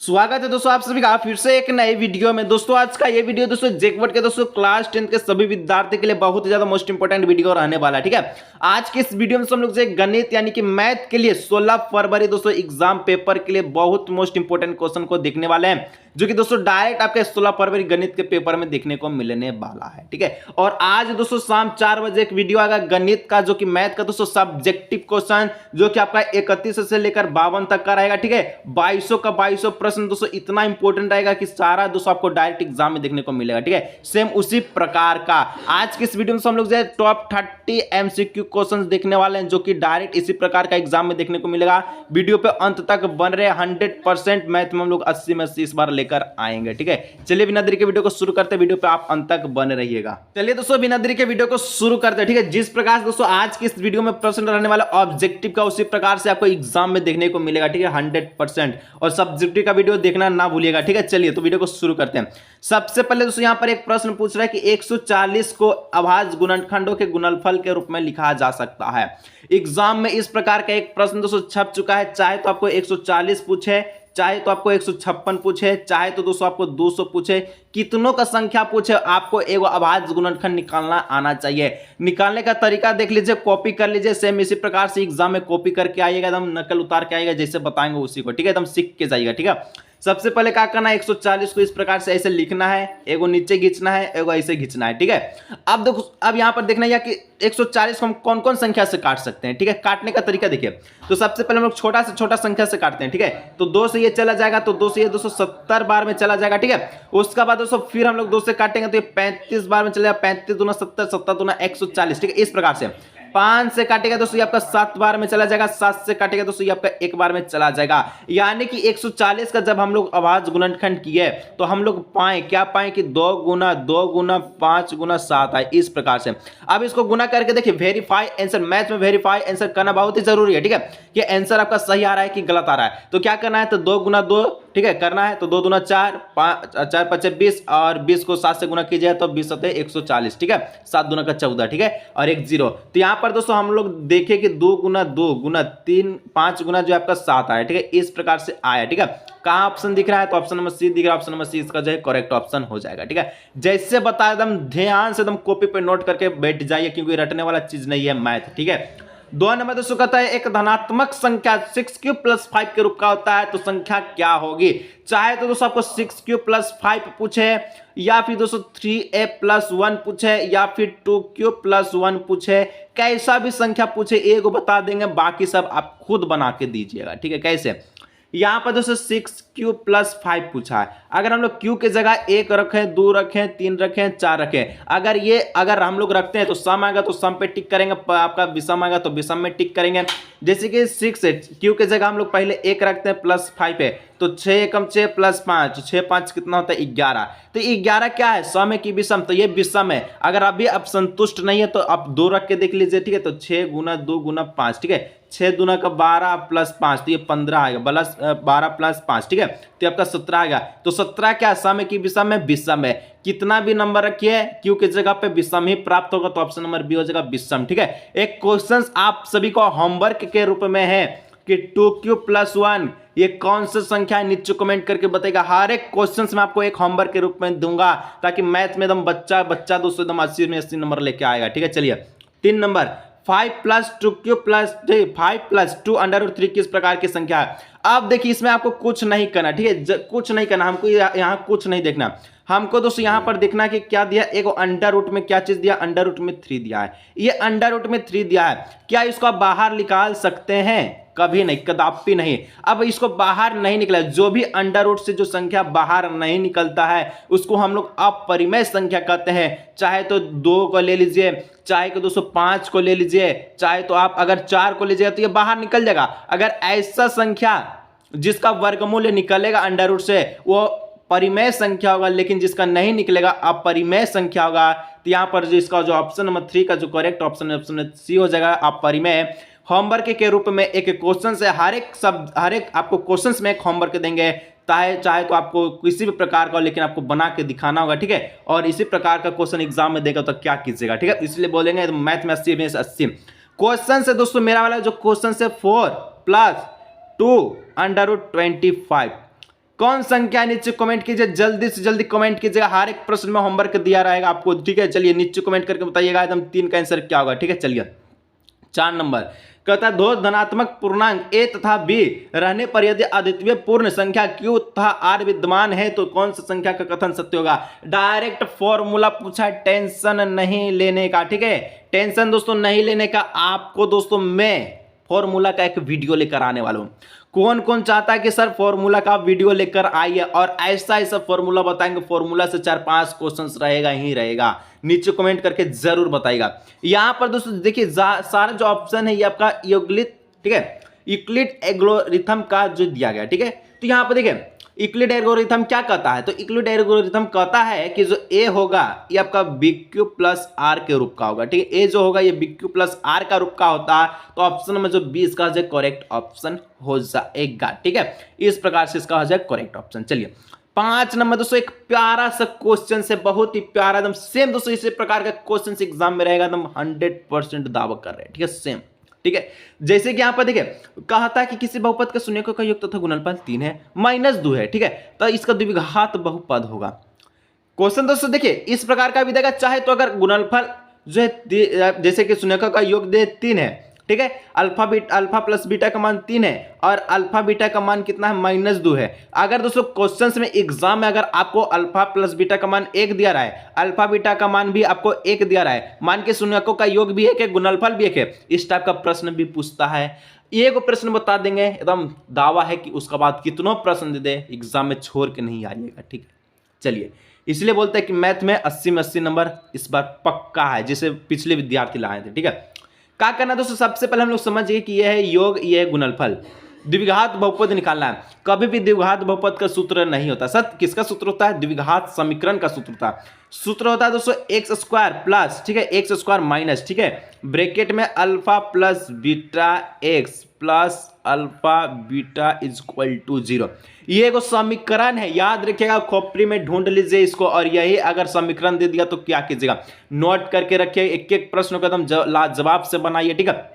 स्वागत है दोस्तों आप सभी का फिर से एक नए वीडियो में। दोस्तों आज का ये वीडियो दोस्तों जैकवर्ड के दोस्तों क्लास 10 के सभी विद्यार्थी के लिए बहुत ही ज्यादा मोस्ट इंपोर्टेंट वीडियो रहने वाला है। ठीक है, आज के इस वीडियो में हम लोग जो गणित यानी कि मैथ के लिए 16 फरवरी दोस्तों एग्जाम पेपर के लिए बहुत मोस्ट इंपोर्टेंट क्वेश्चन को देखने वाले हैं, जो कि दोस्तों डायरेक्ट आपके 16 फरवरी गणित के पेपर में देखने को मिलने वाला है। ठीक है, और आज दोस्तों शाम 4 बजे एक वीडियो आएगा गणित का, जो कि मैथ का दोस्तों सब्जेक्टिव क्वेश्चन, जो कि आपका 31 से लेकर 52 तक का रहेगा। ठीक है, 2200 का 2200 प्रश्न दोस्तों इतना इंपॉर्टेंट रहेगा कि सारा दोस्तों आपको डायरेक्ट एग्जाम में देखने को मिलेगा। ठीक है, सेम उसी प्रकार का आज के इस वीडियो में हम लोग जो है टॉप 30 एमसीक्यू क्वेश्चंस देखने वाले हैं, जो कि डायरेक्ट इसी प्रकार का एग्जाम में देखने को मिलेगा। वीडियो पे अंत तक बन रहे 100% मैथ में हम लोग 80 में 80 इस बार लेकर आएंगे। ठीक है, चलिए बिना देरी के वीडियो को शुरू करते हैं। वीडियो पे आप अंत तक बने रहिएगा। चलिए दोस्तों बिना देरी के वीडियो को शुरू करते हैं। ठीक है, जिस प्रकार से दोस्तों आज की इस वीडियो में प्रश्न रहने वाला ऑब्जेक्टिव का, उसी प्रकार से आपको एग्जाम में देखने को मिलेगा। ठीक है, 100%। और सब्जेक्टिव का वीडियो देखना ना भूलिएगा। ठीक है, चलिए तो वीडियो को शुरू करते हैं। सबसे पहले दोस्तों यहां पर एक प्रश्न पूछ रहा है कि 140 को अभाज्य गुणनखंडों के गुणनफल के रूप में लिखा जा सकता है। एग्जाम में इस प्रकार का एक प्रश्न दोस्तों छप चुका है। चाहे तो आपको 140 पूछे, चाहे तो आपको 156 पूछे, चाहे तो दोस्तों आपको 200 पूछे, कितनों का संख्या पूछे, आपको एक अभाज्य गुणनखंड निकालना आना चाहिए। निकालने का तरीका देख लीजिए, कॉपी कर लीजिए। सेम इसी प्रकार से एग्जाम में कॉपी करके आइएगा, एकदम नकल उतार के आइएगा, जैसे बताएंगे उसी को। ठीक है, एकदम सीख के जाइएगा। ठीक है, सबसे पहले क्या करना है, 140 को इस प्रकार से ऐसे लिखना है, एगो नीचे खींचना है, एगो ऐसे खींचना है। ठीक है, अब देखो, अब यहां पर देखना है कि 140 को हम कौन कौन संख्या से काट सकते हैं। ठीक है, काटने का तरीका देखिए। तो सबसे पहले हम लोग छोटा से छोटा संख्या से काटते हैं। ठीक है, तो 2 से ये चला जाएगा, तो 2 से ये 270 बार में चला जाएगा। ठीक है, उसके बाद दोस्तों फिर हम लोग 2 से काटेंगे तो ये 35 बार में चलेगा। 35 दूना 70, 70 दूना 140। ठीक है, इस प्रकार से 5 से काटेगा दोस्तों ये आपका 7 बार में चला जाएगा। 7 से काटेगा दोस्तों ये आपका 1 बार में चला जाएगा। यानी कि 140 का जब हम लोग अभाज्य गुणनखंड किए तो हम लोग पाए क्या, पाए कि 2 गुना 2 गुना 5 गुना 7 है, इस प्रकार से। अब इसको गुना करके देखिए, वेरीफाई आंसर। मैथ में वेरीफाई आंसर करना बहुत ही जरूरी है। ठीक है, कि आंसर आपका सही आ रहा है कि गलत आ रहा है। तो क्या करना है, तो 2 गुना 2 ठीक है करना है, तो 2 दूना 4, 4 5 20, और 20 को 7 से गुना कीजिए तो 20 होते 140। ठीक है, 7 दूना का 14। ठीक है, और 1 0। तो यहाँ पर दोस्तों हम लोग देखें कि 2 गुना 2 गुना 3 5 गुना जो आपका 7 आया। ठीक है, इस प्रकार से आया। ठीक है, कहाँ ऑप्शन दिख रहा है, तो ऑप्शन नंबर सी दिख रहा है। ऑप्शन नंबर सी इसका जो है करेक्ट ऑप्शन हो जाएगा। ठीक है, जैसे बताया एकदम ध्यान से एकदम कॉपी पे नोट करके बैठ जाइए, क्योंकि रटने वाला चीज नहीं है मैथ। ठीक है, 2 नंबर दोस्तों कहता है एक धनात्मक संख्या 6 + 5 के रूप का होता है, तो संख्या क्या होगी। चाहे तो दोस्तों आपको 6 + 5 पूछे, या फिर दोस्तों 3a + 1 पूछे, या फिर 2 + 1 पूछे, कैसा भी संख्या पूछे एक बता देंगे, बाकी सब आप खुद बना के दीजिएगा। ठीक है, कैसे, यहां पर दोस्तों 6 + 5 पूछा है। अगर हम लोग q के जगह 1 रखें, 2 रखें, 3 रखें, 4 रखें, अगर हम लोग रखते हैं तो सम आएगा तो सम पे टिक करेंगे, आपका विषम आएगा तो विषम में टिक करेंगे। जैसे कि 6 है, q के जगह हम लोग पहले 1 रखते हैं +5 है, तो 6 × 6 + 5, 6 5 कितना होता है 11। तो 11 क्या है, सम है कि विषम, तो ये विषम है। अगर अभी आप संतुष्ट नहीं है तो आप 2 रख के देख लीजिए। ठीक है, तो 6 गुना 2 गुना 5। ठीक है, 6 दूना का 12 + 5, तो ये 15 आएगा, 12 + 5। ठीक है, तो आपका 17 आएगा। तो 17 क्या है, सम है कि विषम है, विषम है। कितना भी नंबर रखिए क्यू की जगह पे विषम ही प्राप्त होगा, तो ऑप्शन नंबर बी हो जाएगा विषम। ठीक है, एक क्वेश्चन आप सभी को होमवर्क के रूप में है कि 2q + 1 ये कौन सी संख्या है, नीचे कमेंट करके बताएगा। हर एक क्वेश्चंस में आपको एक होमवर्क के रूप में दूंगा, ताकि मैथ में एकदम बच्चा दोस्तों एकदम 80 में 80 नंबर लेके आएगा। ठीक है, चलिए 3 नंबर 5 + 2q + 5 + 2 √3 किस प्रकार की संख्या है। अब देखिए, इसमें आपको कुछ नहीं करना। ठीक है, कुछ नहीं करना, हमको यहाँ कुछ नहीं देखना। हमको दोस्तों यहाँ पर देखना कि क्या दिया, एक √ में क्या चीज दिया, √3 दिया है। ये √3 दिया है, क्या इसको आप बाहर निकाल सकते हैं, कभी नहीं, कदापि नहीं। अब इसको बाहर नहीं निकला, जो भी √ से जो संख्या बाहर नहीं निकलता है उसको हम लोग अपरिमेय संख्या कहते हैं। चाहे तो 2 को ले लीजिए, चाहे तो दोस्तों 5 को ले लीजिए, चाहे तो आप अगर 4 को लीजिएगा तो ये बाहर निकल जाएगा। अगर ऐसा संख्या जिसका वर्गमूल निकलेगा √ से वो परिमेय संख्या होगा, लेकिन जिसका नहीं निकलेगा अपरिमेय संख्या होगा। तो यहाँ पर जो इसका जो ऑप्शन नंबर 3 का जो करेक्ट ऑप्शन है, ऑप्शन सी हो जाएगा अपरिमेय। होमवर्क के रूप में एक क्वेश्चन से हर एक आपको क्वेश्चंस में एक होमवर्क देंगे, चाहे तो आपको किसी भी प्रकार का, लेकिन आपको बना के दिखाना होगा। ठीक है, और इसी प्रकार का क्वेश्चन एग्जाम में देगा तो क्या कीजिएगा। ठीक है, इसलिए बोलेंगे मैथ में 80 में 80 क्वेश्चन से दोस्तों। मेरा वाला जो क्वेश्चन से 4 + 2 √25 कौन संख्या नीचे कमेंट कीजिए, जल्दी से जल्दी कमेंट कीजिएगा, हर एक प्रश्न में होमवर्क दिया रहेगा आपको, ठीक है। चलिए नीचे कमेंट करके बताइएगा एकदम 3 का आंसर क्या होगा, ठीक है। चलिए 4 नंबर कहता है, दो धनात्मक पूर्णांक a तथा b रहने पर यदि अद्वितीय पूर्ण संख्या q तथा r विद्यमान है तो कौन सी संख्या का कथन सत्य होगा। डायरेक्ट फॉर्मूला पूछा, टेंशन नहीं लेने का, ठीक है। टेंशन दोस्तों नहीं लेने का, आपको दोस्तों मैं फॉर्मूला का एक वीडियो लेकर आने वाला हूं। कौन कौन चाहता है कि सर फॉर्मूला का वीडियो लेकर आइए और ऐसा ऐसा फॉर्मूला बताएंगे, फॉर्मूला से 4-5 क्वेश्चंस रहेगा ही रहेगा, नीचे कमेंट करके जरूर बताइएगा। यहां पर दोस्तों देखिए सारा जो ऑप्शन है ये आपका यूक्लिड, ठीक है, यूक्लिड एल्गोरिथम का जो दिया गया, ठीक है। तो यहां पर देखिए यूक्लिड एल्गोरिथम क्या कहता है, तो यूक्लिड एल्गोरिथम कहता है कि जो ए होगा ये आपका BQ प्लस आर के रूप का होगा, ठीक है। ए जो होगा ये BQ प्लस आर का रूप का होता है, तो ऑप्शन में जो 20 का जो करेक्ट ऑप्शन हो जाएगा, ठीक है। इस प्रकार से इसका हो जाए करेक्ट ऑप्शन। चलिए 5 नंबर दोस्तों, एक प्यारा सा क्वेश्चन से, बहुत ही प्यारा एकदम सेम दोस्तों इसी प्रकार का क्वेश्चन एग्जाम में रहेगा, एकदम 100% दावा कर रहे हैं, ठीक है, सेम, ठीक है। जैसे कि यहां पर देखिए कहा था कि किसी बहुपद का शून्यकों का योग तथा गुणनफल 3 है -2 है, ठीक है, तो इसका द्विघात बहुपद होगा। क्वेश्चन दोस्तों देखिए इस प्रकार का भी देगा, चाहे तो अगर गुणनफल जो है जैसे कि शून्यकों का योग दे 3 है, ठीक है, अल्फा प्लस बीटा का मान 3 है और अल्फा बीटा का मान कितना है -2 है। अगर दोस्तों क्वेश्चंस में एग्जाम में अगर आपको अल्फा प्लस बीटा का मान 1 दिया रहा है, अल्फा बीटा का मान भी आपको 1 दिया रहा है, मान के शून्यकों का योग भी 1 है, गुणनफल भी 1 है, इस टाइप का प्रश्न भी पूछता है। एक प्रश्न बता देंगे, एकदम दावा है कि उसका बाद कितनों प्रश्न दे दे एग्जाम में छोड़ के नहीं आइएगा, ठीक है। चलिए इसलिए बोलते हैं कि मैथ में 80 में 80 नंबर इस बार पक्का है, जिसे पिछले विद्यार्थी लाए थे, ठीक है। क्या करना दोस्तों, सबसे पहले हम लोग समझिए कि यह है योग, यह है गुणनफल, द्विघात बहुपद निकालना है। कभी भी द्विघात बहुपद का सूत्र नहीं होता, सत्य किसका सूत्र होता है, द्विघात समीकरण का सूत्र होता है। सूत्र होता है दोस्तों एक्स स्क्वायर प्लस, ठीक है, एक्स स्क्वायर माइनस, ठीक है, ब्रैकेट में alpha plus beta x plus alpha beta is equal to 0। ये एक समीकरण है, याद रखिएगा, खोपड़ी में ढूंढ लीजिए इसको, और यही अगर समीकरण दे दिया तो क्या कीजिएगा, नोट करके रखिए, एक एक प्रश्न को एकदम लाजवाब से बनाइए, ठीक है।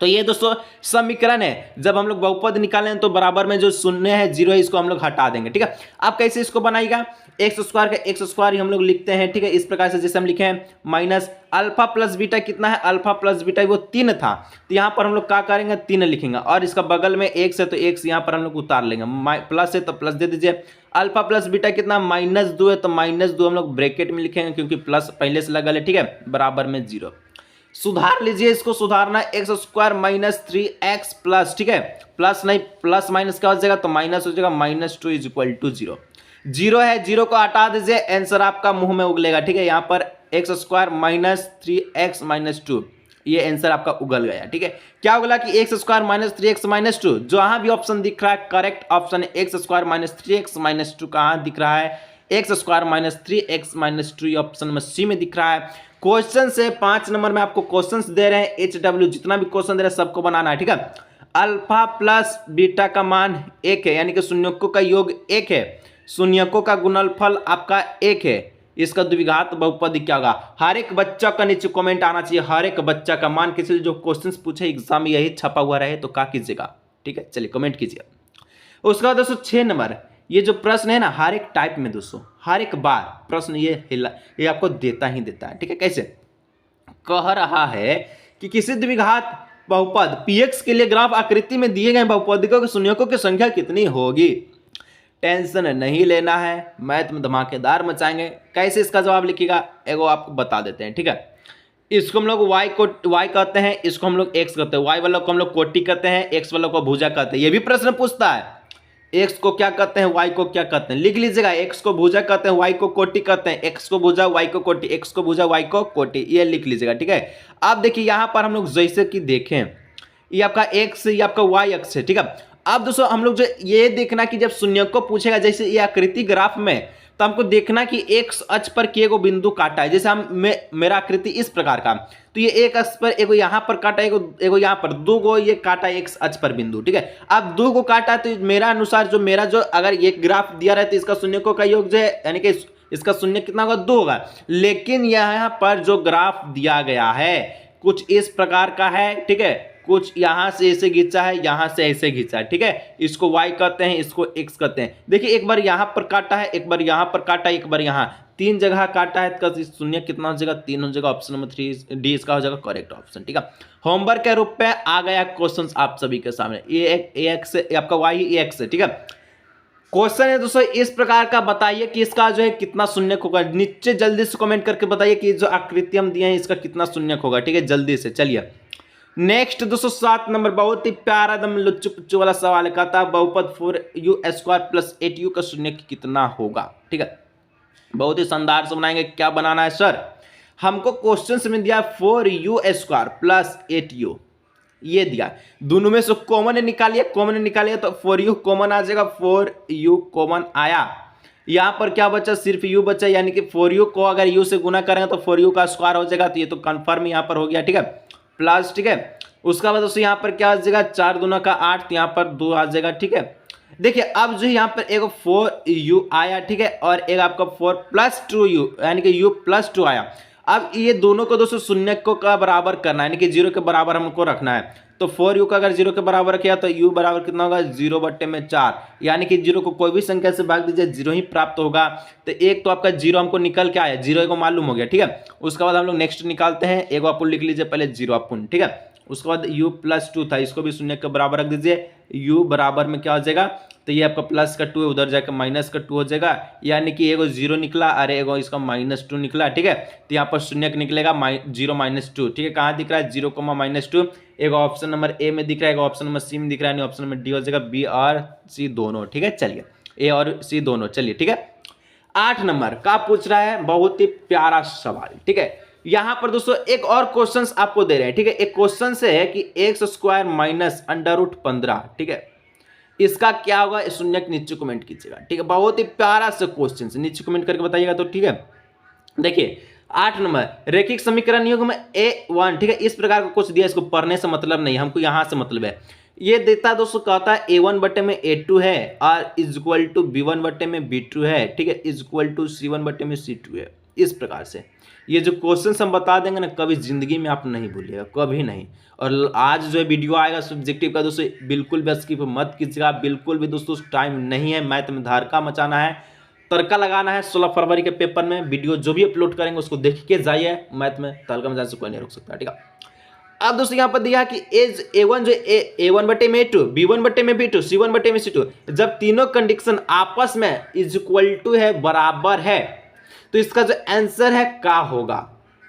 तो ये दोस्तों समीकरण है, जब हम लोग बहुपद निकालें तो बराबर में जो शून्य है 0 है, इसको हम लोग हटा देंगे, ठीक है। आप कैसे इसको बनाइएगा, एक्स स्क्वायर का एक्स स्क्वायर ही हम लोग लिखते हैं, ठीक है, इस प्रकार से जैसे हम लिखे हैं माइनस अल्फा प्लस बीटा कितना है, अल्फा प्लस बीटा वो 3 था, तो यहाँ पर हम लोग क्या करेंगे 3 लिखेंगे, और इसका बगल में एक्स है तो एक्स यहाँ पर हम लोग उतार लेंगे, प्लस है तो प्लस दे दीजिए। अल्फा प्लस बीटा कितना -2 है तो -2 हम लोग ब्रैकेट में लिखेंगे क्योंकि प्लस पहले से लगा है, ठीक है, बराबर में 0। सुधार लीजिए, इसको सुधारना, x square minus 3x plus, ठीक है, प्लस नहीं प्लस माइनस क्या हो जाएगा तो माइनस हो जाएगा, -2 इज इक्वल टू 0। 0 है, 0 को हटा दीजिए, आंसर आपका मुंह में उगलेगा, ठीक है। यहाँ पर x square minus 3x minus 2, ये आंसर आपका उगल गया, ठीक है। क्या उगला कि x square minus 3x minus 2, जहां भी ऑप्शन दिख रहा है करेक्ट ऑप्शन है x square minus 3x minus 2, कहां दिख रहा है x square minus 3x minus 2, option में सी में दिख रहा है। क्वेश्चन से 5 नंबर में आपको क्वेश्चंस दे रहे हैं, HW जितना भी क्वेश्चन दे रहे हैं सबको बनाना है, ठीक है। अल्फा प्लस बीटा का मान 1 है, यानी कि शून्यकों का योग 1 है, शून्यकों का गुणनफल आपका 1 है, इसका द्विघात बहुपद क्या होगा। हर एक बच्चा का नीचे कमेंट आना चाहिए, हर एक बच्चा का, मान के चलिए जो क्वेश्चंस पूछे एग्जाम में यही छपा हुआ रहे तो क्या कीजिएगा, ठीक है। चलिए कमेंट कीजिए। उसके बाद दोस्तों 6 नंबर, ये जो प्रश्न है ना हर एक टाइप में दोस्तों, हर एक बार प्रश्न ये आपको देता ही देता है, ठीक है। कैसे कह रहा है कि किसी द्विघात बहुपद px के लिए ग्राफ आकृति में दिए गए बहुपदिकों के शून्यकों की संख्या कितनी होगी। टेंशन नहीं लेना है, मैथ में धमाकेदार मचाएंगे। कैसे इसका जवाब लिखिएगा एगो आपको बता देते हैं, ठीक है। इसको हम लोग y कहते हैं, इसको हम लोग x कहते हैं, y वालों को हम लोग कोटि कहते हैं, x वालों को भुजा कहते हैं। ये भी प्रश्न पूछता है, x को क्या कहते हैं, y को क्या कहते हैं, लिख लीजिएगा। x को भुजा कहते हैं, y को कोटि कहते हैं, x को भुजा y को कोटि, x को भुजा y को कोटि, ये लिख लीजिएगा, ठीक है। अब देखिए यहाँ पर हम लोग जैसे कि देखें ये आपका x, ये आपका y अक्ष है, ठीक है। अब दोस्तों हम लोग जो ये देखना कि जब शून्य को पूछेगा, जैसे ये आकृति ग्राफ में, तो हमको देखना कि x अक्ष पर के गो बिंदु काटा है। जैसे हम मेरा आकृति इस प्रकार का, तो ये एक अक्ष पर एगो यहाँ पर काटा, एगो यहाँ पर, 2 गो ये काटा x अक्ष पर बिंदु, ठीक है। अब 2 गो काटा, तो मेरा अनुसार जो मेरा जो अगर ये ग्राफ दिया रहे तो इसका शून्यकों का योग जो है, यानी कि इसका शून्य कितना होगा 2 होगा। लेकिन यहाँ पर जो ग्राफ दिया गया है कुछ इस प्रकार का है, ठीक है, कुछ यहाँ से ऐसे खींचा है, यहाँ से ऐसे खींचा है, ठीक है। इसको y कहते हैं, इसको x कहते हैं। देखिए एक बार यहाँ पर काटा है, एक बार यहाँ पर काटा है, एक बार यहाँ, 3 जगह काटा है तो शून्य कितना हो जाएगा, 3 हो जाएगा। ऑप्शन नंबर 3 डी इसका हो जाएगा करेक्ट ऑप्शन, ठीक है। होमवर्क के रूप में आ गया क्वेश्चन आप सभी के सामने, ये x आपका y ये x है, ठीक है। क्वेश्चन है दोस्तों इस प्रकार का, बताइए कि इसका जो है कितना शून्यक होगा। नीचे जल्दी से कमेंट करके बताइए कि जो आकृति हम दिए हैं इसका कितना शून्यक होगा, ठीक है, जल्दी से। चलिए नेक्स्ट दोस्तों 7 नंबर, बहुत ही प्यारा एकदम लुच्चू पुच्चू वाला सवाल कहता है बहुपद 4u² + 8u का शून्यक कितना होगा, ठीक है। बहुत ही शानदार से बनाएंगे। क्या बनाना है सर, हमको क्वेश्चन में दिया 4u² + 8u, ये दिया, दोनों में से कॉमन निकालिए, कॉमन निकालिए तो 4u कॉमन आ जाएगा, 4u कॉमन आया, यहाँ पर क्या बचा, सिर्फ u बचा, यानी कि 4u को अगर u से गुना करेंगे तो 4u का स्क्वायर हो जाएगा, तो ये तो कंफर्म यहाँ पर हो गया, ठीक है, प्लस, ठीक है। उसका बाद दोस्तों यहाँ पर क्या आ जाएगा, 4 दूना का 8, तो यहाँ पर 2 आ जाएगा, ठीक है। देखिए अब जो यहाँ पर एक 4u आया, ठीक है, और एक आपका 4 + 2u यानी कि u + 2 आया। अब ये दोनों को दोस्तों शून्य को का बराबर करना है, यानी कि 0 के बराबर हमको रखना है। तो 4u का अगर 0 के बराबर किया तो u बराबर कितना होगा, 0/4, यानी कि 0 को कोई भी संख्या से भाग दीजिए 0 ही प्राप्त होगा। तो एक तो आपका 0 हमको निकल के आया, 0 को मालूम हो गया, ठीक है। उसके बाद हम लोग नेक्स्ट निकालते हैं, एक आप लिख लीजिए पहले 0 अपुन, ठीक है। उसके बाद u + 2 था, इसको भी शून्य के बराबर रख दीजिए, u बराबर में क्या हो जाएगा, तो ये आपका प्लस का 2 है, उधर जाकर माइनस का 2 हो जाएगा, यानी कि एगो 0 निकला, अरे एगो इसका -2 निकला, ठीक है। तो यहाँ पर शून्य निकलेगा 0 - 2, ठीक है। कहाँ दिख रहा है, 0, -2, एक ऑप्शन नंबर ए में दिख रहा है, एक ऑप्शन नंबर सी में दिख रहा है, ऑप्शन नंबर डी हो जाएगा, बी और सी दोनों, ठीक है। चलिए ए और सी दोनों, चलिए ठीक है। 8 नंबर का पूछ रहा है, बहुत ही प्यारा सवाल, ठीक है। यहाँ पर दोस्तों एक और क्वेश्चन आपको दे रहे हैं, ठीक है। एक क्वेश्चन से है कि x² - √15, ठीक है, इसका क्या होगा, शून्य नीचे कमेंट कीजिएगा, ठीक है। बहुत ही प्यारा सा क्वेश्चन है, नीचे कमेंट करके बताइएगा, तो ठीक है। देखिए 8 नंबर, रेखिक समीकरण युग्म A1, ठीक है, इस प्रकार का कुछ दिया, इसको पढ़ने से मतलब नहीं, हमको यहाँ से मतलब है। ये देता दोस्तों कहता है A1/A2 है और = B1/B2 है, ठीक है, = C1/C2 है। इस प्रकार से ये जो क्वेश्चन हम बता देंगे ना, कभी जिंदगी में आप नहीं भूलिएगा, कभी नहीं। और आज जो वीडियो आएगा सब्जेक्टिव का दोस्तों, बिल्कुल भी स्किप मत कीजिएगा, बिल्कुल भी दोस्तों टाइम नहीं है, मैथ में धारका मचाना है, तड़का लगाना है। 16 फरवरी के पेपर में वीडियो जो भी अपलोड करेंगे उसको देख के जाइए, मैथ में तड़का मचाने से कोई नहीं रोक सकता, ठीक है। अब दोस्तों यहाँ पर दिया कि एज A1 जो A1/A2, B1/B2, C1/C2, जब तीनों कंडीशन आपस में = है, बराबर है, तो इसका जो आंसर है क्या होगा।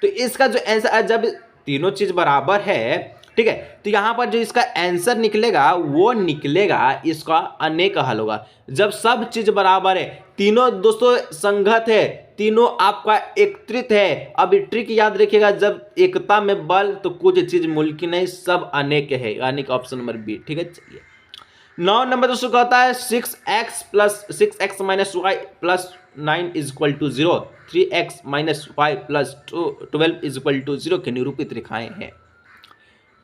तो इसका जो आंसर, जब तीनों चीज बराबर है, ठीक है, तो यहाँ पर जो इसका आंसर निकलेगा वो निकलेगा, इसका अनेक हल होगा। जब सब चीज बराबर है, तीनों दोस्तों संगत है, तीनों आपका एकत्रित है। अब ट्रिक याद रखिएगा, जब एकता में बल तो कुछ चीज मुमकिन नहीं, सब अनेक है, यानी कि ऑप्शन नंबर बी, ठीक है। चलिए 9 नंबर दोस्तों कहता है 6x - y + 9 = 0, 3x - y + 12 = 0 के निरूपित रेखाएं हैं।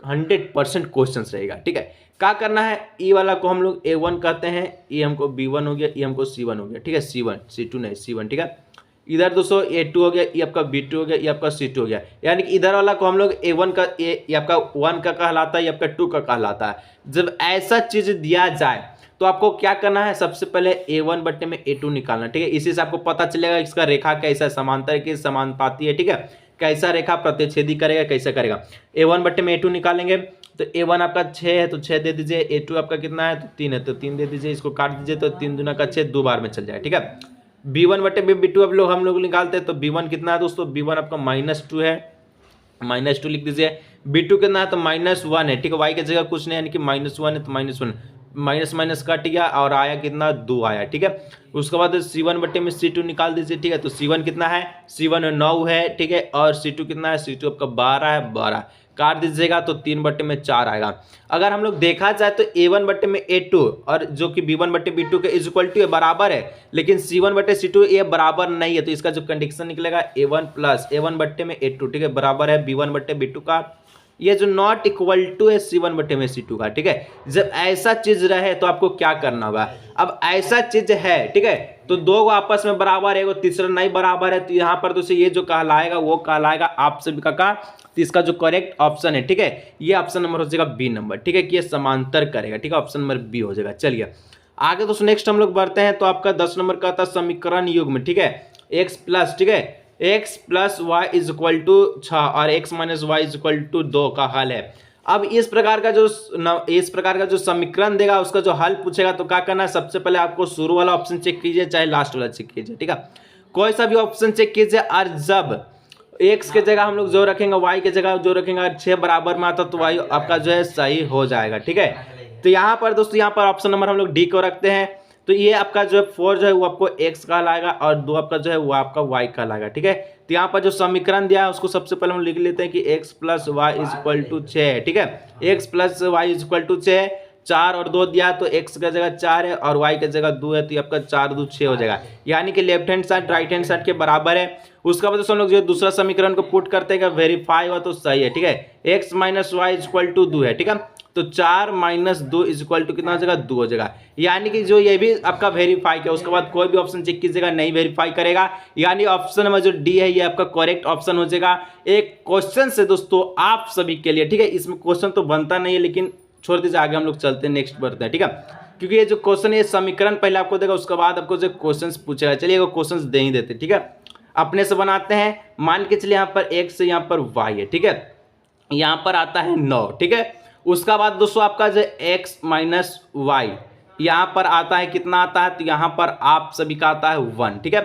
100% क्वेश्चन रहेगा, ठीक है। क्या करना है, ई वाला को हम लोग A1 कहते हैं, ये हमको B1 हो गया, ये हमको C1 हो गया, ठीक है, C1, C2 नहीं, C1, ठीक है। इधर दोस्तों A2 हो गया, ये आपका B2 हो गया, ये आपका C2 हो गया, यानी कि इधर वाला को हम लोग A1 का, ये आपका 1 का कहलाता है, ये आपका 2 का कहलाता है। जब ऐसा चीज दिया जाए तो आपको क्या करना है, सबसे पहले A1/A2 निकालना, ठीक है। इसी से आपको पता चलेगा इसका रेखा कैसा, समांतर की समानुपाती है, ठीक है, कैसा रेखा प्रतिच्छेदी करेगा, कैसा करेगा। A1/A2 निकालेंगे तो A1 आपका 6 है तो 6 दे दीजिए, A2 आपका कितना है तो 3 है तो 3 दे दीजिए, इसको काट दीजिए तो 3 दूना का 6, 2 बार में चल जाए, ठीक है। B1/B2 अब लोग हम लोग निकालते हैं, तो B1 कितना है दोस्तों, B1 आपका -2 है, -2 लिख दीजिए। B2 कितना है तो -1 है, ठीक है, y की जगह कुछ नहीं, यानी कि -1 है तो -1, माइनस माइनस कट गया और आया कितना, 2 आया, ठीक है। उसके बाद C1/C2 निकाल दीजिए, ठीक है। तो C1 कितना है, C1 9 है, ठीक है, और C2 कितना है, C2 आपका 12 है, 12 काट दीजिएगा तो 3/4 आएगा। अगर हम लोग देखा जाए तो A1/A2 और जो कि B1/B2 के = बराबर है, लेकिन C1/C2 ये बराबर नहीं है, तो इसका जो कंडीशन निकलेगा A1 + A1/A2, ठीक है, बराबर है B1/B2 का, ये जो नॉट इक्वल टू है C1/C2 का, ठीक है। जब ऐसा चीज रहे तो आपको क्या करना होगा, अब ऐसा चीज है, ठीक है, तो दो आपस में बराबर है, तीसरा नहीं बराबर है, तो यहाँ पर दोस्तों ये जो कहलाएगा वो कहलाएगा आप सभी का तो इसका जो करेक्ट ऑप्शन है, ठीक है, ये ऑप्शन नंबर हो जाएगा बी नंबर, ठीक है, कि ये समांतर करेगा, ठीक है, ऑप्शन नंबर बी हो जाएगा। चलिए आगे दोस्तों नेक्स्ट हम लोग बढ़ते हैं। तो आपका 10 नंबर का था समीकरण युग्म, ठीक है, एक्स प्लस, ठीक है, x plus y is equal to 6 और x minus y is equal to 2 का हल है। अब इस प्रकार का जो समीकरण देगा उसका जो हल पूछेगा तो क्या करना है, सबसे पहले आपको शुरू वाला ऑप्शन चेक कीजिए चाहे लास्ट वाला चेक कीजिए, ठीक है, कोई सा भी ऑप्शन चेक कीजिए और जब एक्स के जगह हम लोग जो रखेंगे वाई के जगह जो रखेंगे अगर 6 बराबर में आता तो वाई आपका जो है सही हो जाएगा, ठीक है। तो यहाँ पर दोस्तों यहाँ पर ऑप्शन नंबर हम लोग डी को रखते हैं, तो ये आपका जो है 4 जो है वो आपको x कहलाएगा और 2 आपका जो है वो आपका y कहलाएगा, ठीक है। तो यहाँ पर जो समीकरण दिया है उसको सबसे पहले हम लिख लेते हैं कि x plus y is equal to 6 है, ठीक है, x plus y is equal to 6, 4 और 2 दिया तो x की जगह 4 है और y की जगह 2 है, तो ये आपका 4 2 6 हो जाएगा, यानी कि left hand side right hand side के बराबर है। उसका बाद हम लोग जो दूसरा समीकरण को पुट करते हैं वेरीफाई हुआ तो सही है, ठीक है, x minus y is equal to 2 है, ठीक है, तो 4 माइनस 2 इज इक्वल टू कितना हो जाएगा 2 हो जाएगा, यानी कि जो ये भी आपका वेरीफाई किया उसके बाद कोई भी ऑप्शन चेक कीजिएगा नहीं वेरीफाई करेगा, यानी ऑप्शन नंबर जो डी है ये आपका करेक्ट ऑप्शन हो जाएगा। एक क्वेश्चन से दोस्तों आप सभी के लिए, ठीक है, इसमें क्वेश्चन तो बनता नहीं है लेकिन छोड़ दीजिए, आगे हम लोग चलते हैं, नेक्स्ट बढ़ते हैं, ठीक है, क्योंकि ये जो क्वेश्चन है समीकरण पहले आपको देगा उसके बाद आपको जो क्वेश्चन पूछेगा। चलिए क्वेश्चन दे ही देते, ठीक है, अपने से बनाते हैं। मान के चलिए यहाँ पर x यहाँ पर y है, ठीक है, यहाँ पर आता है 9, ठीक है, उसका बाद दोस्तों आपका जो x माइनस वाई यहाँ पर आता है कितना आता है, तो यहाँ पर आप सभी का आता है 1, ठीक है।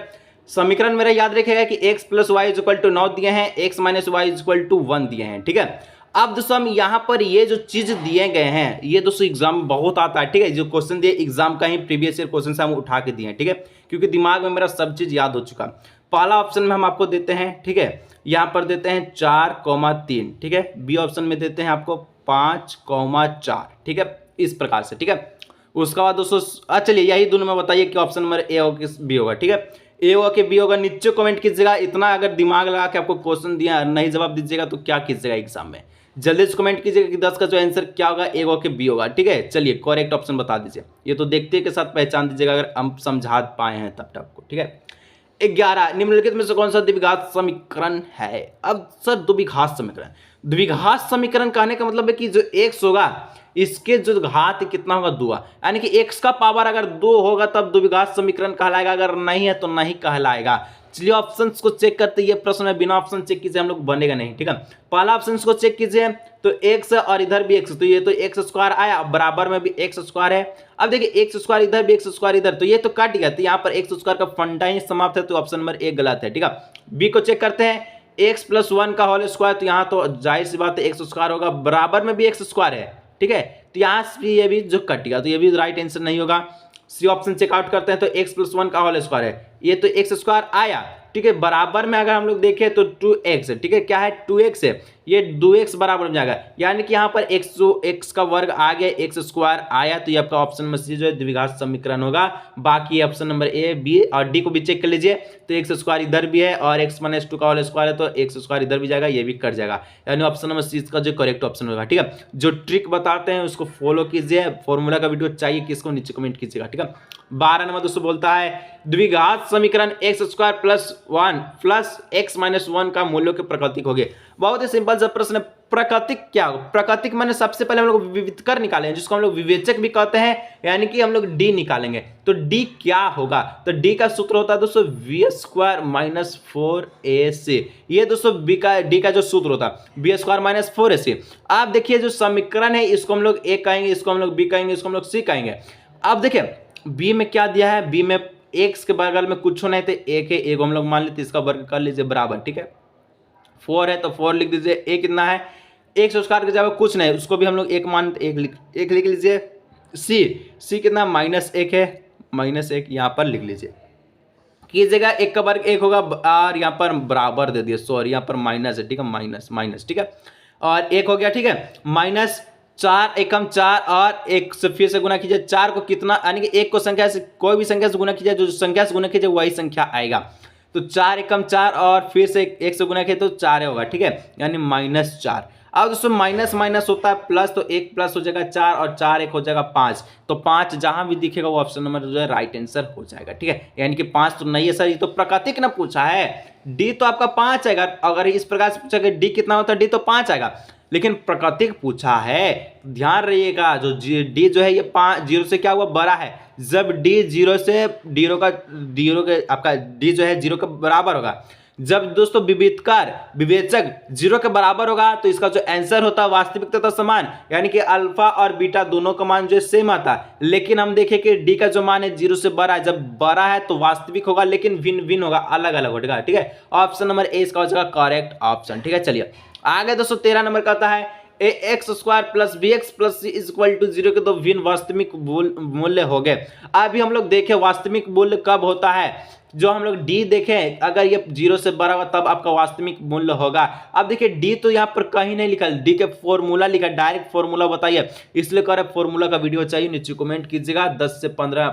समीकरण मेरा याद रखेगा कि x plus y is equal to 9 दिए हैं, x minus y is equal to 1 दिए हैं, ठीक है। अब दोस्तों हम यहाँ पर ये जो चीज दिए गए हैं ये दोस्तों एग्जाम में बहुत आता है, ठीक है, जो क्वेश्चन दिए एग्जाम का ही प्रीवियस ईयर क्वेश्चन से हम उठा के दिए हैं, ठीक है, क्योंकि दिमाग में मेरा सब चीज याद हो चुका। पहला ऑप्शन में हम आपको देते हैं, ठीक है, यहाँ पर देते हैं 4,3, ठीक है, बी ऑप्शन में देते हैं आपको 5,4, ठीक है, इस प्रकार से, ठीक है। उसके बाद दोस्तों चलिए यही दोनों में बताइए कि ऑप्शन नंबर ए होगा कि बी होगा, ठीक है, ए होगा कि बी होगा, नीचे कमेंट कीजिएगा। इतना अगर दिमाग लगा के आपको क्वेश्चन दिया नहीं जवाब दीजिएगा तो क्या कीजिएगा एग्जाम में, जल्दी से कमेंट कीजिएगा कि 10 का जो आंसर क्या होगा, ए होगा कि बी होगा, ठीक है। चलिए करेक्ट ऑप्शन बता दीजिए, ये तो देखते के साथ पहचान दीजिएगा अगर हम समझा पाए हैं तब तक को, ठीक है। 11 निम्नलिखित में से कौन सा द्विघात समीकरण है। अब सर द्विघात समीकरण कहने का मतलब है कि जो x होगा इसके जो घात कितना होगा 2, यानी कि x का पावर अगर 2 होगा तब द्विघात समीकरण कहलाएगा, अगर नहीं है तो नहीं कहलाएगा। चलिए ऑप्शंस को चेक करते हैं, ये प्रश्न में बिना ऑप्शन चेक कीजिए हम लोग बनेगा नहीं, ठीक है। पहला ऑप्शन को चेक कीजिए तो x और इधर भी x, तो ये तो x स्क्वायर आया, बराबर में भी x स्क्वायर है। अब देखिए x स्क्वायर इधर भी x स्क्वायर इधर, तो ये तो कट गया, तो यहाँ पर x स्क्वायर का फंडा ही समाप्त है, तो ऑप्शन नंबर ए गलत है, ठीक है। बी को चेक करते हैं, x प्लस 1 का होल स्क्वायर, तो यहाँ तो जाहिर सी बात है x स्क्वायर होगा, बराबर में भी x स्क्वायर है, ठीक है, तो यहाँ से ये भी जो कट गया तो ये भी राइट आंसर नहीं होगा। सी ऑप्शन चेकआउट करते हैं तो x प्लस 1 का होल स्क्वायर है, ये तो x स्क्वायर आया, ठीक है, बराबर में अगर हम लोग देखें तो 2x है, ठीक है, क्या है 2x है, ये 2x बराबर में जाएगा, यानी कि यहाँ पर x का वर्ग आ गया, x स्क्वायर आया, तो ये आपका ऑप्शन नंबर सी जो है द्विघात समीकरण होगा। बाकी ऑप्शन नंबर ए बी और डी को भी चेक कर लीजिए, तो x स्क्वायर इधर भी है और x माइनस 2 का होल स्क्वायर है, तो x स्क्वायर इधर भी जाएगा, ये भी कट जाएगा, यानी ऑप्शन नंबर सी का जो करेक्ट ऑप्शन होगा, ठीक है। जो ट्रिक बताते हैं उसको फॉलो कीजिए, फॉर्मूला का वीडियो चाहिए किसको नीचे कमेंट कीजिएगा, ठीक है। 12 नंबर दोस्तों बोलता है द्विघात समीकरण x square plus 1 plus x minus 1 का मूल्यों के प्राकृतिक होंगे। बहुत ही सिंपल सा प्रश्न है, प्राकृतिक क्या हो, प्राकृतिक मैंने सबसे पहले हम लोग विविधकर निकाले हैं जिसको हम लोग विवेचक भी कहते हैं, यानी कि हम लोग डी निकालेंगे, तो डी क्या होगा, तो डी का सूत्र होता है दोस्तों वी स्क्वायर माइनस 4ac, ये दोस्तों डी का जो सूत्र होता है वी स्क्वायर माइनस 4ac। आप देखिए जो समीकरण है इसको हम लोग ए कहेंगे, इसको हम लोग बी कहेंगे, इसको हम लोग सी कहेंगे। अब देखिए बी में क्या दिया है, बी में एक्स के बगल में कुछ नहीं थे, एक है, एक हम लोग मान लेते इसका वर्ग कर लीजिए बराबर, ठीक है, 4 है तो 4 लिख दीजिए, ए कितना है एक्स स्क्वायर के जगह कुछ नहीं उसको भी हम लोग एक मान एक लिख लीजिए। सी कितना -1 है, -1 यहाँ पर लिख लीजिए, कीजिएगा एक का वर्ग 1 होगा और यहाँ पर बराबर दे दिए, सॉरी यहाँ पर माइनस है, ठीक है, माइनस, ठीक है, और 1 हो गया, ठीक है, -4 एकम 4 और 1 से फिर से गुना कीजिए, 4 को कितना यानी कि 1 को संख्या से कोई भी संख्या से गुना कीजिए, जो संख्या से गुना कीजिए वही संख्या आएगा, तो 4 एकम 4 और फिर से 1 से गुना किया तो 4 होगा, ठीक है, यानी -4। अब दोस्तों माइनस माइनस होता है प्लस, तो 1 प्लस हो जाएगा 4 और 4 1 हो जाएगा 5, तो 5 जहां भी दिखेगा वो ऑप्शन नंबर जो है राइट आंसर हो जाएगा। ठीक है, यानी कि 5 तो नहीं है सर, ये तो प्राकृतिक ना पूछा है, डी तो आपका 5 आएगा। अगर इस प्रकार से पूछा कि डी कितना होता है, डी तो 5 आएगा, लेकिन प्राकृतिक पूछा है। ध्यान रहिएगा, जो डी जो है ये 5 जीरो से क्या हुआ बड़ा है, जब डी जीरो से जीरो के आपका डी जो है जीरो के बराबर होगा, जब दोस्तों विवेचक जीरो के बराबर होगा तो इसका जो आंसर होता है वास्तविक तथा समान, यानी कि अल्फा और बीटा दोनों का मान जो है सेम आता है। लेकिन हम देखें कि डी का जो मान है जीरो से बड़ा है, जब बड़ा है तो वास्तविक होगा, लेकिन भिन्न भिन्न होगा, अलग अलग होगा। ठीक है, ऑप्शन नंबर ए इसका हो जाएगा करेक्ट ऑप्शन। ठीक है, चलिए आगे दोस्तों 13 नंबर का आता है a x square plus b x plus c is equal to 0 के दो भिन्न वास्तविक मूल्य हो गए। अभी हम लोग देखें वास्तविक मूल्य कब होता है, जो हम लोग डी देखें, अगर ये 0 से बड़ा होगा तब आपका वास्तविक मूल्य होगा। अब देखिए डी तो यहाँ पर कहीं नहीं लिखा, डी के फॉर्मूला लिखा, डायरेक्ट फॉर्मूला बताइए, इसलिए कह रहे फॉर्मूला का वीडियो चाहिए नीचे कमेंट कीजिएगा। 10 से 15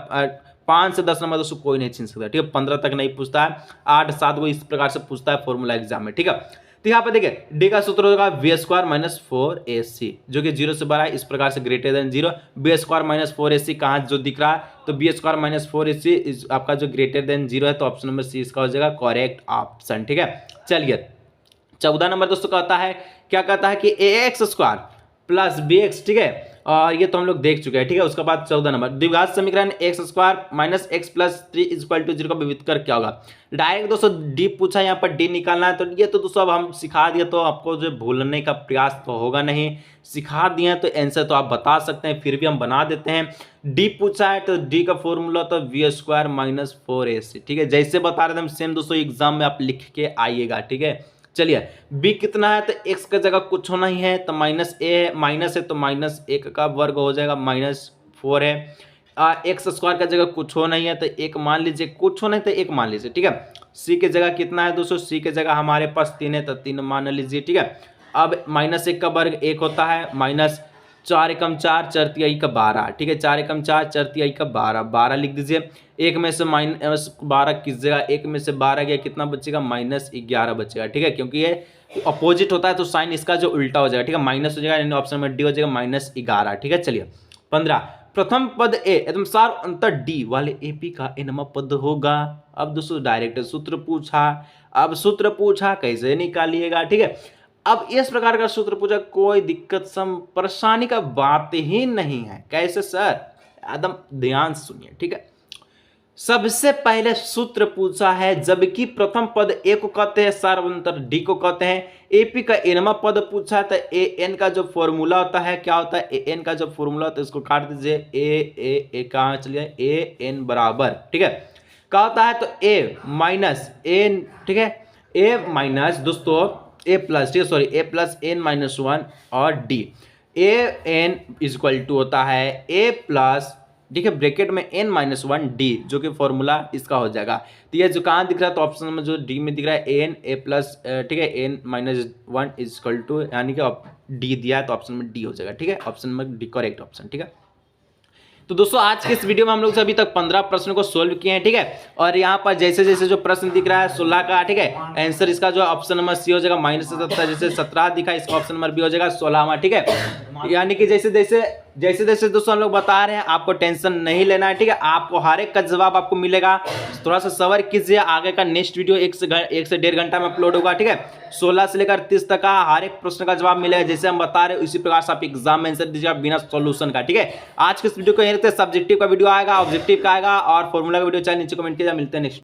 5 से 10 नंबर दोस्तों कोई नहीं छीन सकता। ठीक है, 15 तक नहीं पूछता है, 8 7 को इस प्रकार से पूछता है फॉर्मूला एग्जाम में। ठीक है, तो यहाँ पे देखिए डी का सूत्र होगा वी स्क्वायर माइनस 4ac, जो कि 0 से बड़ा है, इस प्रकार से greater than 0। B square minus 4ac कहाँ जो दिख रहा है, तो बी स्क्वायर माइनस 4ac आपका जो ग्रेटर देन 0 है, तो ऑप्शन नंबर सी इसका हो जाएगा करेक्ट ऑप्शन। ठीक है, चलिए 14 नंबर दोस्तों कहता है, क्या कहता है कि a x square plus b x, ठीक है, और ये तो हम लोग देख चुके हैं। ठीक है, उसके बाद 14 नंबर द्विघात समीकरण x square minus x plus 3 is equal to 0 का विविध कर क्या होगा। डायरेक्ट दोस्तों डी पूछा, यहाँ पर डी निकालना है, तो ये तो दोस्तों अब हम सिखा दिए, तो आपको जो भूलने का प्रयास तो होगा नहीं, सिखा दिए तो आंसर तो आप बता सकते हैं, फिर भी हम बना देते हैं। डी पूछा है तो डी का फॉर्मूला तो वी स्क्वायर माइनस 4ac। ठीक है, जैसे बता रहे थे हम सेम दोस्तों एग्जाम में आप लिख के आइएगा। ठीक है, चलिए b कितना है, तो x का जगह कुछ होना ही है, तो माइनस ए है, माइनस है तो माइनस 1 का वर्ग हो जाएगा, -4 है। एक्स स्क्वायर का जगह कुछ हो नहीं है, तो 1 मान लीजिए, कुछ हो नहीं तो 1 मान लीजिए। ठीक है, c के जगह कितना है दोस्तों, c के जगह हमारे पास 3 है, तो 3 मान लीजिए। ठीक है, अब -1 का वर्ग 1 होता है, माइनस 4 एकम 4 4 तिहाई का 12। ठीक है, 4 एकम 4 4 तिहाई का 12, 12 लिख दीजिए। 1 में से -12 कीजिएगा, 1 में से 12 गया, कितना बचेगा, -11 बचेगा। ठीक है, क्योंकि ये अपोजिट होता है तो साइन इसका जो उल्टा हो जाएगा। ठीक है, माइनस हो जाएगा, यानी ऑप्शन में डी हो जाएगा -11। ठीक है, चलिए 15 प्रथम पद ए एवं सार अंतर डी वाले एपी का एनमा पद होगा। अब दोस्तों डायरेक्ट सूत्र पूछा, अब सूत्र पूछा कैसे निकालिएगा। ठीक है, अब इस प्रकार का सूत्र पूछा, कोई दिक्कत परेशानी का बात ही नहीं है। कैसे सर, एकदम ध्यान सुनिए। ठीक है, सबसे पहले सूत्र पूछा है, जबकि प्रथम पद ए को कहते हैं, सार्वंतर डी को कहते हैं। एपी का एनमा पद पूछा है, तो ए एन का जो फॉर्मूला होता है, क्या होता है, ए एन का जो फॉर्मूला होता है, इसको काट दीजिए, ए कहाँ चलिए, ए एन बराबर, ठीक है, क्या होता है, तो ए माइनस एन, ठीक है, ए माइनस दोस्तों ए प्लस, ठीक है, sorry a plus n minus 1 और d, a n is equal to होता है ए प्लस, ठीक है, ब्रैकेट में n माइनस 1 डी, जो कि फॉर्मूला इसका हो जाएगा। तो ये जो कहाँ दिख रहा है, तो ऑप्शन में जो डी में दिख रहा है एन ए प्लस, ठीक है, n minus 1 is equal to, यानी कि डी दिया है तो ऑप्शन में डी हो जाएगा। ठीक है, ऑप्शन में डी करेक्ट ऑप्शन। ठीक है, तो दोस्तों आज के इस वीडियो में हम लोग अभी तक 15 प्रश्नों को सोल्व किए हैं। ठीक है, और यहाँ पर जैसे जैसे जो प्रश्न दिख रहा है 16 का, ठीक है, आंसर इसका जो ऑप्शन नंबर सी हो जाएगा -17, जैसे 17 दिखा इसका ऑप्शन नंबर बी हो जाएगा 16वां। ठीक है, यानी कि जैसे जैसे दोस्तों हम लोग बता रहे हैं, आपको टेंशन नहीं लेना है। ठीक है, आपको हर एक का जवाब आपको मिलेगा, थोड़ा सा सब्र कीजिए, आगे का नेक्स्ट वीडियो 1 से 1.5 घंटा में अपलोड होगा। ठीक है, 16 से लेकर 30 तक का हर एक प्रश्न का जवाब मिलेगा, जैसे हम बता रहे हैं उसी प्रकार से आप एग्जाम में आंसर दीजिएगा बिना सॉल्यूशन का। ठीक है, आज के इस वीडियो को यहीं रखते हैं, सब्जेक्टिव का वीडियो आएगा, ऑब्जेक्टिव का आएगा और फॉर्मूला का वीडियो चाहिए नीचे कमेंट कीजिए। मिलते हैं नेक्स्ट।